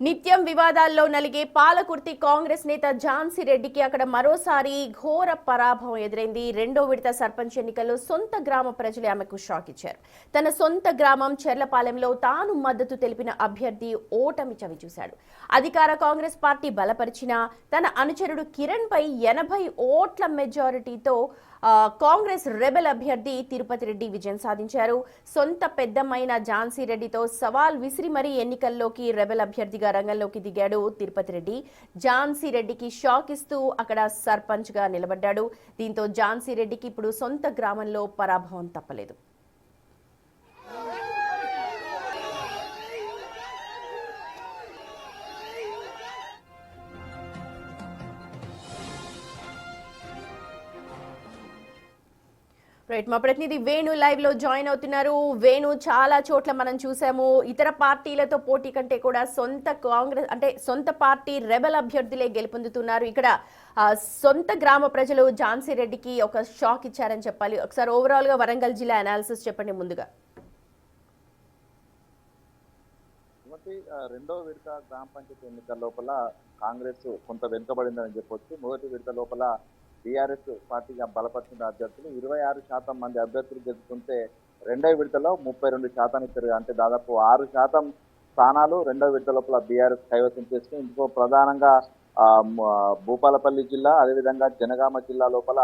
నిత్యం వివాదాల్లో నలిగే పాలకుర్తి కాంగ్రెస్ నేత ఝాన్సీ రెడ్డికి అక్కడ మరోసారి ఘోర పరాభవం ఎదురైంది. రెండో విడత సర్పంచ్ ఎన్నికల్లో సొంత గ్రామ ప్రజలే ఆమెకు షాక్ ఇచ్చారు. తన సొంత గ్రామం చెర్లపాలెంలో తాను మద్దతు తెలిపిన అభ్యర్థి ఓటమి చవిచూశాడు. అధికార కాంగ్రెస్ పార్టీ బలపరిచిన తన అనుచరుడు కిరణ్ పై 80 ఓట్ల మెజారిటీతో కాంగ్రెస్ రెబెల్ అభ్యర్థి తిరుపతి రెడ్డి విజయం సాధించారు. సొంత పెద్దమ్మైన ఝాన్సీ రెడ్డితో సవాల్ విసిరి మరీ ఎన్నికల్లోకి రెబెల్ అభ్యర్థిగా రంగంలోకి దిగాడు తిరుపతి రెడ్డి. ఝాన్సీ రెడ్డికి షాక్ ఇస్తూ అక్కడ సర్పంచ్ గా నిలబడ్డాడు. దీంతో ఝాన్సీ రెడ్డికి ఇప్పుడు సొంత గ్రామంలో పరాభవం తప్పలేదు. రైట్, మా ప్రతినిధి వేణు లైవ్ లో జాయిన్ అవుతున్నారు. వేణు, చాలా చోట్ల మనం చూసాము ఇతర పార్టీలతో పోటీ కంటే కూడా సొంత కాంగ్రెస్ అంటే సొంత పార్టీ రెబల్ అభ్యర్థులే గెలుపొందుతున్నారు. ఇక్కడ సొంత గ్రామ ప్రజలు ఝాన్సీ రెడ్డికి ఒక షాక్ ఇచ్చారని చెప్పాలి. ఒకసారి ఓవరాల్ గా వరంగల్ జిల్లా అనాలిసిస్ చెప్పండి ముందుగా. రెండో విడత గ్రామ పంచాయతీ ఎన్నికల లోపల కాంగ్రెస్ కొంత వెనుకబడిందని చెప్పొచ్చు. మొదటి విడత లోపల టీఆర్ఎస్ పార్టీగా బలపరిచిన అభ్యర్థులు 26% మంది అభ్యర్థులు గెలుచుకుంటే రెండో విడతలో 32% పెరిగాయి. అంటే దాదాపు 6% స్థానాలు రెండో విడత లోపల బీఆర్ఎస్ కైవసం చేసుకుని ఇందులో ప్రధానంగా భూపాలపల్లి జిల్లా, అదేవిధంగా జనగామ జిల్లా లోపల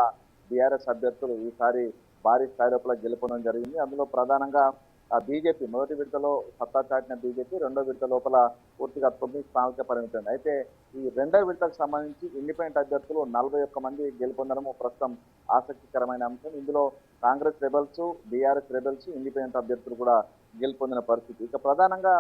బీఆర్ఎస్ అభ్యర్థులు ఈసారి భారీ స్థాయి లోపల గెలుపొందడం జరిగింది. అందులో ప్రధానంగా బీజేపీ మొదటి విడతలో సత్తా చాటిన బీజేపీ రెండో విడత లోపల పూర్తిగా 9 స్థానాలకే పరిమితమైంది. అయితే ఈ రెండో విడతకు సంబంధించి ఇండిపెండెంట్ అభ్యర్థులు 41 మంది గెలుపొందడము ప్రస్తుతం ఆసక్తికరమైన అంశం. ఇందులో Congress rebels, BRS rebels, independent అభ్యర్థులు కూడా గెలుపొందిన పరిస్థితి. ఇక ప్రధానంగా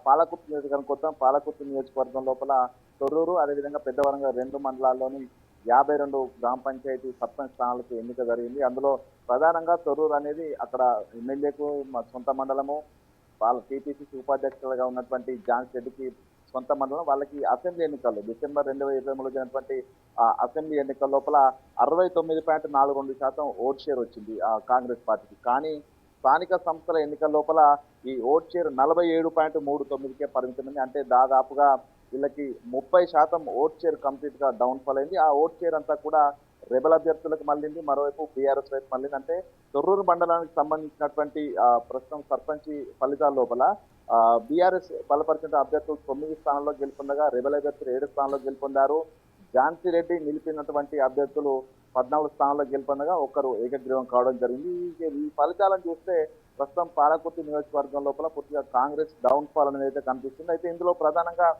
పాలకుర్తి నియోజకవర్గం కోసం పాలకుర్తి నియోజకవర్గం లోపల తొర్రూరు, అదేవిధంగా పెద్దవరంగల్ 2 మండలాల్లోని 52 గ్రామ పంచాయతీ సర్పంచ్ స్థానాలకు ఎన్నిక జరిగింది. అందులో ప్రధానంగా తొర్రూరు అనేది అక్కడ ఎమ్మెల్యేకు సొంత మండలము, వాళ్ళ టీపీసీసీ ఉపాధ్యక్షులుగా ఉన్నటువంటి ఝాన్సీ రెడ్డికి సొంత మండలం. వాళ్ళకి అసెంబ్లీ ఎన్నికల్లో డిసెంబర్ 2023లో జరిగినటువంటి అసెంబ్లీ ఎన్నికల లోపల 69.42% ఓట్ షేర్ వచ్చింది కాంగ్రెస్ పార్టీకి. కానీ స్థానిక సంస్థల ఎన్నికల లోపల ఈ ఓట్ షేర్ 47.39కే పరిమితమైంది. అంటే దాదాపుగా వీళ్ళకి 30% ఓట్ షేర్ కంప్లీట్ గా డౌన్ ఫాల్ అయింది. ఆ ఓట్ షేర్ అంతా కూడా రెబల్ అభ్యర్థులకు మళ్ళింది, మరోవైపు బీఆర్ఎస్ వైపు మళ్ళింది. అంటే తొర్రూరు మండలానికి సంబంధించినటువంటి ప్రస్తుతం సర్పంచ్ ఫలితాల లోపల బీఆర్ఎస్ బలపరిచిన అభ్యర్థులు 9 స్థానాల్లో గెలుపొందగా రెబల్ అభ్యర్థులు 7 స్థానాల్లో గెలుపొందారు. ఝాన్సీ రెడ్డి నిలిపినటువంటి అభ్యర్థులు 14 స్థానాల్లో గెలుపొందగా ఒకరు ఏకగ్రీవం కావడం జరిగింది. ఈ ఫలితాలను చూస్తే ప్రస్తుతం పాలకుర్తి నియోజకవర్గం లోపల పూర్తిగా కాంగ్రెస్ డౌన్ ఫాల్ అనేది అయితే కనిపిస్తుంది. అయితే ఇందులో ప్రధానంగా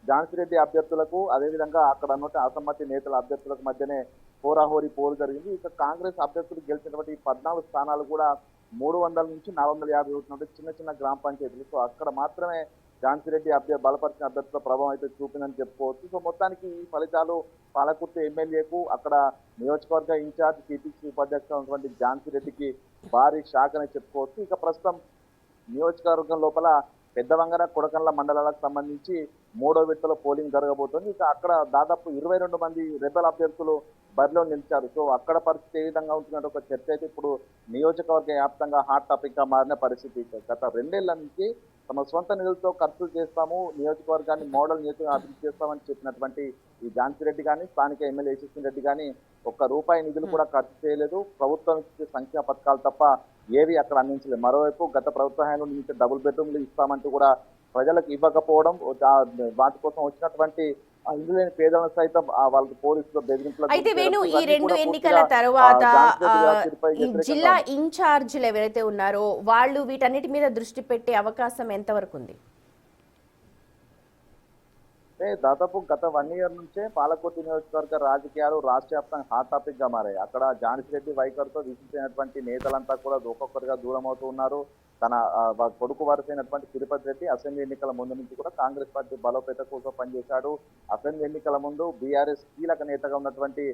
ఝాన్సీ రెడ్డి అభ్యర్థులకు, అదేవిధంగా అక్కడ ఉన్న అసమ్మతి నేతల అభ్యర్థులకు మధ్యనే హోరాహోరీ పోరు జరిగింది. ఇక కాంగ్రెస్ అభ్యర్థులు గెలిచినటువంటి 14 స్థానాలు కూడా 300 నుంచి 450 ఉంటున్నటువంటి చిన్న చిన్న గ్రామ పంచాయతీలు. సో అక్కడ మాత్రమే ఝాన్సీ రెడ్డి బలపరిచిన అభ్యర్థుల ప్రభావం అయితే చూపిందని చెప్పుకోవచ్చు. సో మొత్తానికి ఈ ఫలితాలు పాలకుర్తి ఎమ్మెల్యేకు, అక్కడ నియోజకవర్గ ఇన్ఛార్జ్ టీపీసీ ఉపాధ్యక్షుడు ఉన్నటువంటి ఝాన్సీ రెడ్డికి భారీ షాక్ అని చెప్పుకోవచ్చు. ఇక ప్రస్తుతం నియోజకవర్గం లోపల పెద్దవంగర, కొడకండ్ల మండలాలకు సంబంధించి మూడో విడతలో పోలింగ్ జరగబోతోంది. ఇక అక్కడ దాదాపు 22 మంది రెబల్ అభ్యర్థులు బరిలో నిలిచారు. సో అక్కడ పరిస్థితి ఏ విధంగా ఉంటుందంటే ఒక చర్చ అయితే ఇప్పుడు నియోజకవర్గ వ్యాప్తంగా హాట్ టాపిక్ గా మారిన పరిస్థితి. గత 2 ఏళ్ల నుంచి తమ సొంత నిధులతో ఖర్చులు చేస్తాము, నియోజకవర్గాన్ని మోడల్ నియోజకవర్గం అభివృద్ధి చేస్తామని చెప్పినటువంటి ఈ ఝాన్సీ రెడ్డి కానీ, స్థానిక ఎమ్మెల్యే యశస్వి రెడ్డి కానీ ₹1 నిధులు కూడా ఖర్చు చేయలేదు. ప్రభుత్వం ఇచ్చే సంక్షేమ పథకాలు తప్ప ఏవి అక్కడ అందించలేదు. మరోవైపు గత ప్రభుత్వ హయాంలో నుంచి డబుల్ బెడ్రూమ్లు ఇస్తామంటూ కూడా ప్రజలకు ఇవ్వకపోవడం, వాటి కోసం వచ్చినటువంటి ఇందులో లేని పేదలను సైతం వాళ్ళకి పోలీసులు బెదిరింపులు. అయితే వేణు, ఈ 2 ఎన్నికల తర్వాత జిల్లా ఇన్ఛార్జీలు ఎవరైతే ఉన్నారో వాళ్ళు వీటన్నిటి మీద దృష్టి పెట్టే అవకాశం ఎంతవరకు ఉంది? దాదాపు గత 1 ఇయర్ నుంచే పాలకుర్తి నియోజకవర్గ రాజకీయాలు రాష్ట్ర వ్యాప్తంగా హాట్ టాపిక్ గా మారాయి. అక్కడ ఝాన్సీ రెడ్డి వైఖరితో విసిగిపోయినటువంటి నేతలంతా కూడా ఒక్కొక్కరిగా దూరం అవుతూ ఉన్నారు. తన కొడుకు వరుసైనటువంటి తిరుపతి రెడ్డి అసెంబ్లీ ఎన్నికల ముందు నుంచి కూడా కాంగ్రెస్ పార్టీ బలోపేత కోసం పనిచేశాడు. అసెంబ్లీ ఎన్నికల ముందు బీఆర్ఎస్ కీలక నేతగా ఉన్నటువంటి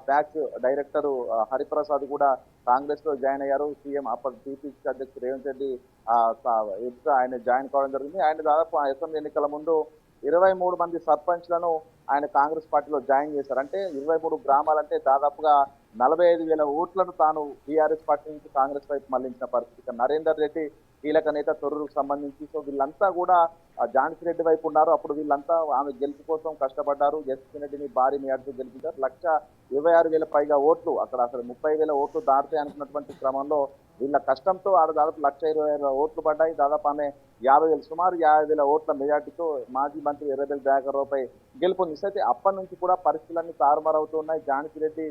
ప్యాక్స్ డైరెక్టర్ హరిప్రసాద్ కూడా కాంగ్రెస్ లో జాయిన్ అయ్యారు. సీఎం అప్పటి టీపీసీ అధ్యక్షుడు రేవంత్ రెడ్డి ఆయన జాయిన్ కావడం జరిగింది. ఆయన దాదాపు అసెంబ్లీ ఎన్నికల ముందు 23 మంది సర్పంచ్లను ఆయన కాంగ్రెస్ పార్టీలో జాయిన్ చేశారు. అంటే 23 గ్రామాలంటే దాదాపుగా 45,000 ఓట్లను తాను బీఆర్ఎస్ పార్టీ నుంచి కాంగ్రెస్ వైపు మళ్లించిన పరిస్థితి. నరేందర్ రెడ్డి కీలక నేత తొర్రూరుకు సంబంధించి. సో వీళ్ళంతా కూడా ఝాన్సీ రెడ్డి వైపు ఉన్నారు. అప్పుడు వీళ్ళంతా ఆమె గెలుపు కోసం కష్టపడ్డారు. జస్టిన్ రెడ్డిని భారీ మేరతో గెలిపించారు. 1,26,000 పైగా ఓట్లు, అక్కడ అసలు 30,000 ఓట్లు దాటుతాయి అనుకున్నటువంటి క్రమంలో వీళ్ళ కష్టంతో ఆడ దాదాపు 1,20,000 ఓట్లు పడ్డాయి. దాదాపు ఆమె సుమారు 50,000 ఓట్ల మెజార్టీతో మాజీ మంత్రి ఎర్రబెల్లి దయాకర్ రావుపై గెలుపొందిస్తే, అయితే అప్పటి నుంచి కూడా పరిస్థితులన్నీ తారుమారవుతున్నాయి. ఝాన్సీ రెడ్డి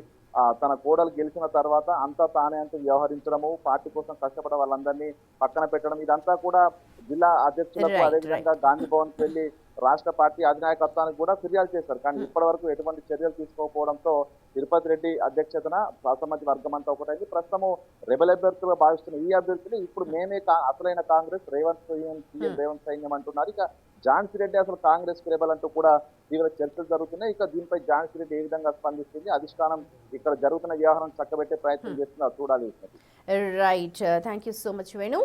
తన కోడలు గెలిచిన తర్వాత అంతా తానే అంటూ వ్యవహరించడము, పార్టీ కోసం కష్టపడే వాళ్ళందరినీ పక్కన పెట్టడం, ఇదంతా కూడా జిల్లా అధ్యక్షులకు అదేవిధంగా గాంధీ భవన్కి వెళ్లి రాష్ట్ర పార్టీ అధినాయకత్వానికి కూడా ఫిర్యాదు చేశారు. కానీ ఇప్పటి వరకు ఎటువంటి చర్యలు తీసుకోకపోవడంతో తిరుపతి రెడ్డి అధ్యక్షతన అసమ్మతి వర్గం అంతా ఒకటైంది. ప్రస్తుతము రెబల్ అభ్యర్థులుగా భావిస్తున్న ఈ అభ్యర్థులు ఇప్పుడు మేమే అసలైన కాంగ్రెస్, సీఎం రేవంత్ సైన్యం అంటున్నారు. ఇక ఝాన్సీ రెడ్డి అసలు కాంగ్రెస్ రెబల్ అంటూ కూడా తీవ్ర చర్చలు జరుగుతున్నాయి. ఇక దీనిపై ఝాన్సీ రెడ్డి ఏ విధంగా స్పందిస్తుంది, అధిష్టానం ఇక్కడ జరుగుతున్న వ్యవహారం చక్కబెట్టే ప్రయత్నం చేస్తున్నారు, చూడాలి. Right, thank you so much Venu.